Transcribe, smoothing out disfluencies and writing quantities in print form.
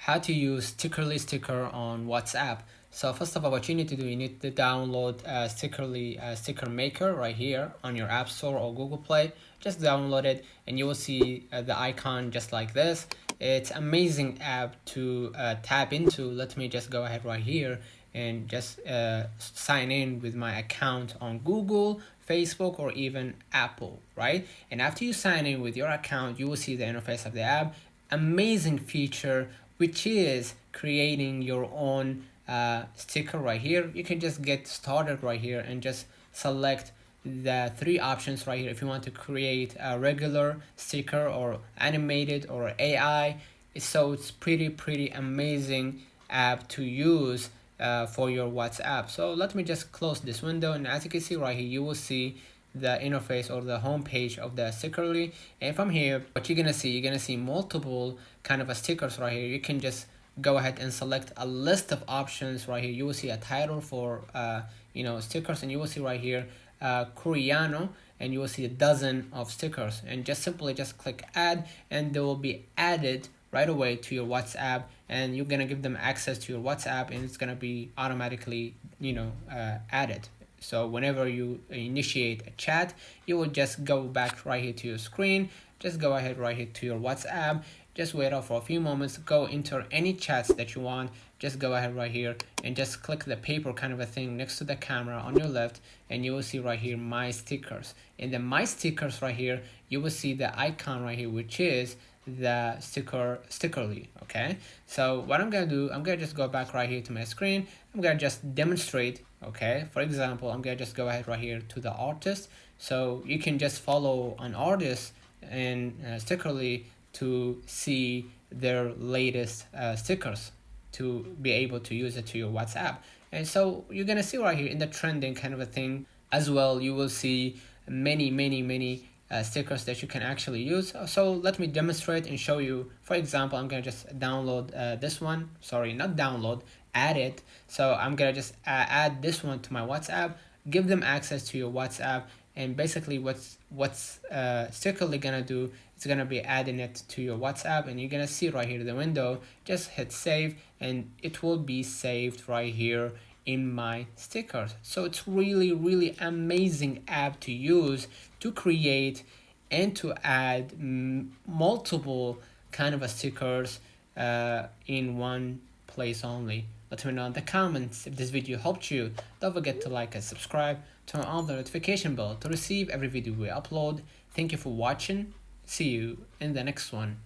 how to use Stickerly sticker on WhatsApp. So first of all, what you need to do, you need to download Stickerly sticker maker right here on your App Store or Google Play. Just download it and you will see the icon just like this. It's amazing app to tap into. Let me just go ahead right here and just sign in with my account on Google, Facebook, or even Apple, right? And after you sign in with your account, you will see the interface of the app. Amazing feature, which is creating your own sticker right here. You can just get started right here and just select the three options right here if you want to create a regular sticker or animated or AI. So it's pretty amazing app to use for your WhatsApp. So let me just close this window, and as you can see right here, you will see the interface or the home page of the Stickerly. And from here, what you're gonna see multiple kind of stickers right here. You can just go ahead and select a list of options right here. You will see a title for stickers, and you will see right here Coreano, and you will see a dozen of stickers, and just simply just click add, and they will be added right away to your WhatsApp, and you're gonna give them access to your WhatsApp, and it's gonna be automatically added. So whenever you initiate a chat, you will just go back right here to your screen, just go ahead right here to your WhatsApp, just wait out for a few moments, go enter any chats that you want, just go ahead right here and just click the paper kind of a thing next to the camera on your left, and you will see right here my stickers. In the my stickers right here, you will see the icon right here, which is the Stickerly. Okay, so what I'm gonna do, I'm gonna just go back right here to my screen. I'm gonna just demonstrate. Okay, for example, I'm gonna just go ahead right here to the artist, so you can just follow an artist and Stickerly to see their latest stickers, to be able to use it to your WhatsApp. And so you're gonna see right here in the trending kind of a thing as well, you will see many stickers that you can actually use. So let me demonstrate and show you. For example, I'm gonna just download this one, sorry, not download, add it. So I'm gonna just add this one to my WhatsApp, give them access to your WhatsApp, and basically what's Stickerly gonna do, it's gonna be adding it to your WhatsApp, and you're gonna see right here the window, just hit save, and it will be saved right here in my stickers. So it's really amazing app to use to create and to add multiple kind of stickers in one place only. Let me know in the comments if this video helped you. Don't forget to like and subscribe, turn on the notification bell to receive every video we upload. Thank you for watching. See you in the next one.